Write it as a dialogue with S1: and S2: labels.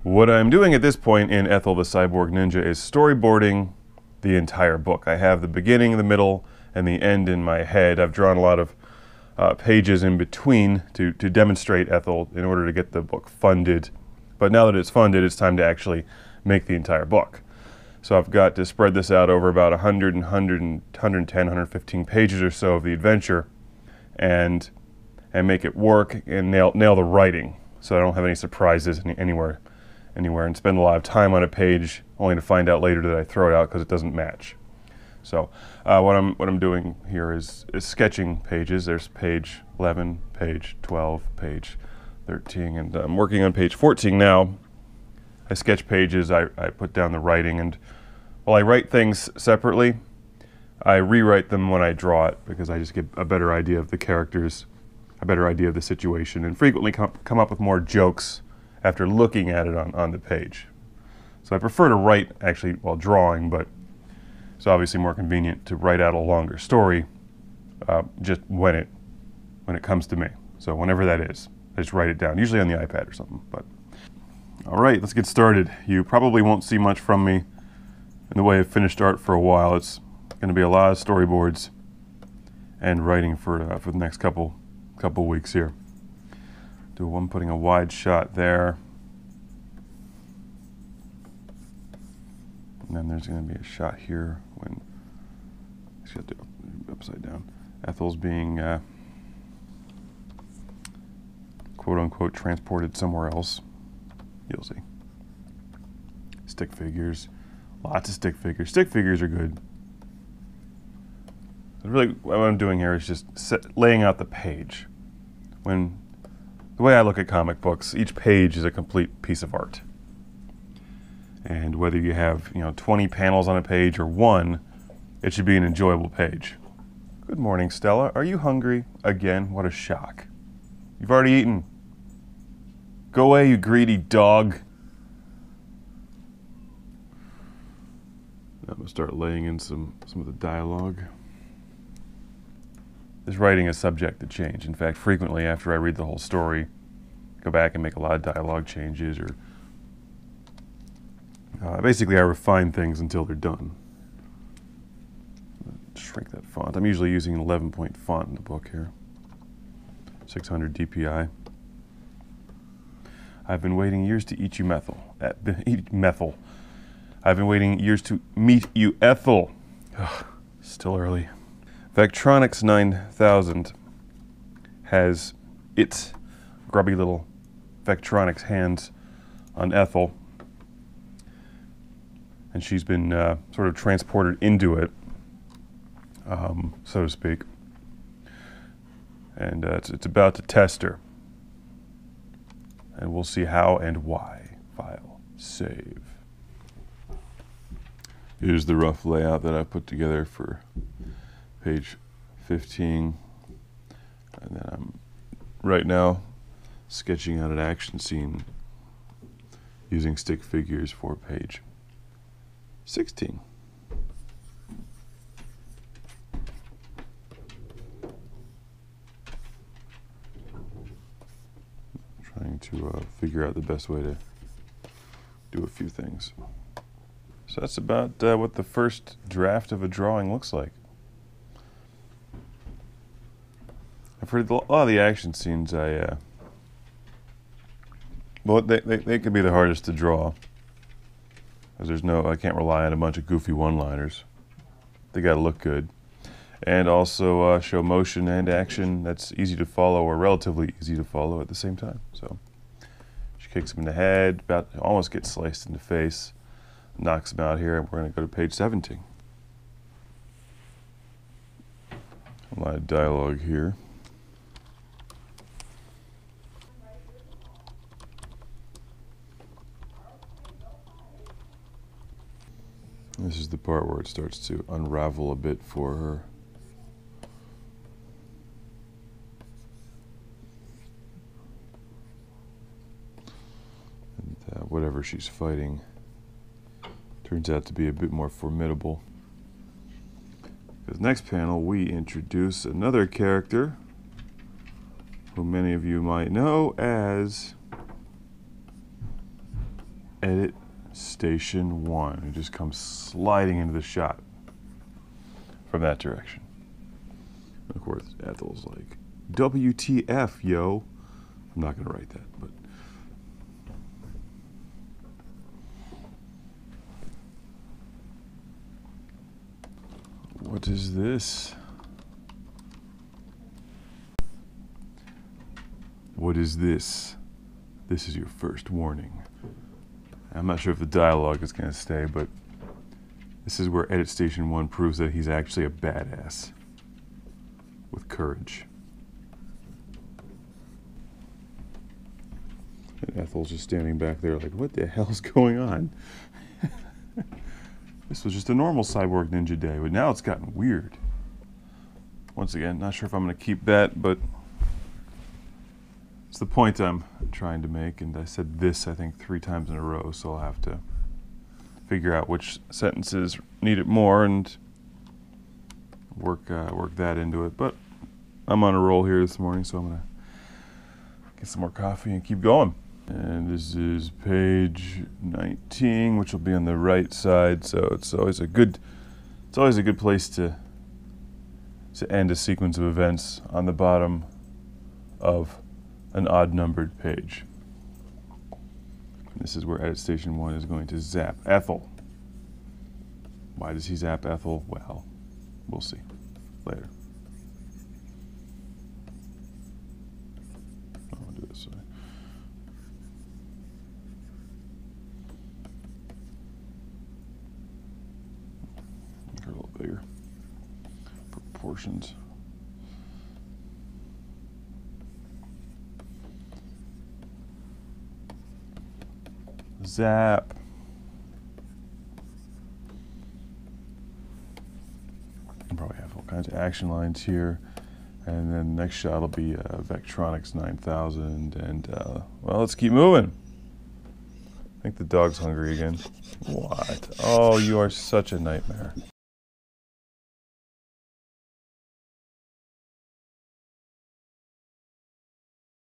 S1: What I'm doing at this point in Ethel the Cyborg Ninja is storyboarding the entire book. I have the beginning, the middle, and the end in my head. I've drawn a lot of pages in between to demonstrate Ethel in order to get the book funded. But now that it's funded, it's time to actually make the entire book. So I've got to spread this out over about 110, 115 pages or so of the adventure and make it work and nail the writing so I don't have any surprises anywhere and spend a lot of time on a page only to find out later that I throw it out because it doesn't match. So what I'm doing here is sketching pages. There's page 11, page 12, page 13, and I'm working on page 14 now. I sketch pages, I put down the writing, and while I write things separately, I rewrite them when I draw it because I just get a better idea of the characters, a better idea of the situation, and frequently come up with more jokes after looking at it on the page. So I prefer to write actually while drawing, but it's obviously more convenient to write out a longer story just when it comes to me. So whenever that is, I just write it down, usually on the iPad or something. But all right, let's get started. You probably won't see much from me in the way of finished art for a while. It's going to be a lot of storyboards and writing for the next couple weeks here. I'm putting a wide shot there. And then there's going to be a shot here when, actually I'll do it upside down. Ethel's being quote unquote transported somewhere else. You'll see. Stick figures. Lots of stick figures. Stick figures are good. But really what I'm doing here is just laying out the page. The way I look at comic books, each page is a complete piece of art. And whether you have 20 panels on a page or one, it should be an enjoyable page. Good morning, Stella. Are you hungry? Again? What a shock. You've already eaten. Go away, you greedy dog. I'm going to start laying in some of the dialogue. This writing is subject to change. In fact, frequently after I read the whole story, go back and make a lot of dialogue changes, or basically I refine things until they're done. Shrink that font. I'm usually using an 11-point font in the book here. 600 DPI. I've been waiting years to eat you, Ethel. I've been waiting years to meet you, Ethel. Ugh, still early. Vectronics 9000 has its grubby little Vectronics hands on Ethel, and she's been sort of transported into it, so to speak, and it's about to test her, and we'll see how and why. File, save. Here's the rough layout that I put together for page 15, and then I'm right now sketching out an action scene using stick figures for page 16. Trying to figure out the best way to do a few things. So that's about what the first draft of a drawing looks like. For a lot of the action scenes, well, they can be the hardest to draw, because I can't rely on a bunch of goofy one-liners. They got to look good, and also show motion and action that's easy to follow, or relatively easy to follow at the same time. So she kicks him in the head, almost gets sliced in the face, knocks him out here, and we're going to go to page 17. A lot of dialogue here. This is the part where it starts to unravel a bit for her. And whatever she's fighting turns out to be a bit more formidable. Because next panel we introduce another character who many of you might know as edit station 1. It just comes sliding into the shot from that direction. Of course, Ethel's like, WTF, yo. I'm not going to write that, but. What is this? What is this? This is your first warning. I'm not sure if the dialogue is going to stay, but this is where Edit Station 1 proves that he's actually a badass with courage. And Ethel's just standing back there like, what the hell's going on? This was just a normal Cyborg Ninja day, but now it's gotten weird. Once again, not sure if I'm going to keep that, but it's the point I'm trying to make, and I said this, I think, 3 times in a row, so I'll have to figure out which sentences need it more and work that into it. But I'm on a roll here this morning, so I'm going to get some more coffee and keep going. And this is page 19, which will be on the right side, so it's always a good place to end a sequence of events on the bottom of an odd-numbered page. And this is where Edit Station 1 is going to zap Ethel. Why does he zap Ethel? Well, we'll see later. I'll do this way. Make her a little bigger. Proportions. Zap. I'll probably have all kinds of action lines here. And then the next shot will be Vectronics 9000. And, well, let's keep moving. I think the dog's hungry again. What? Oh, you are such a nightmare.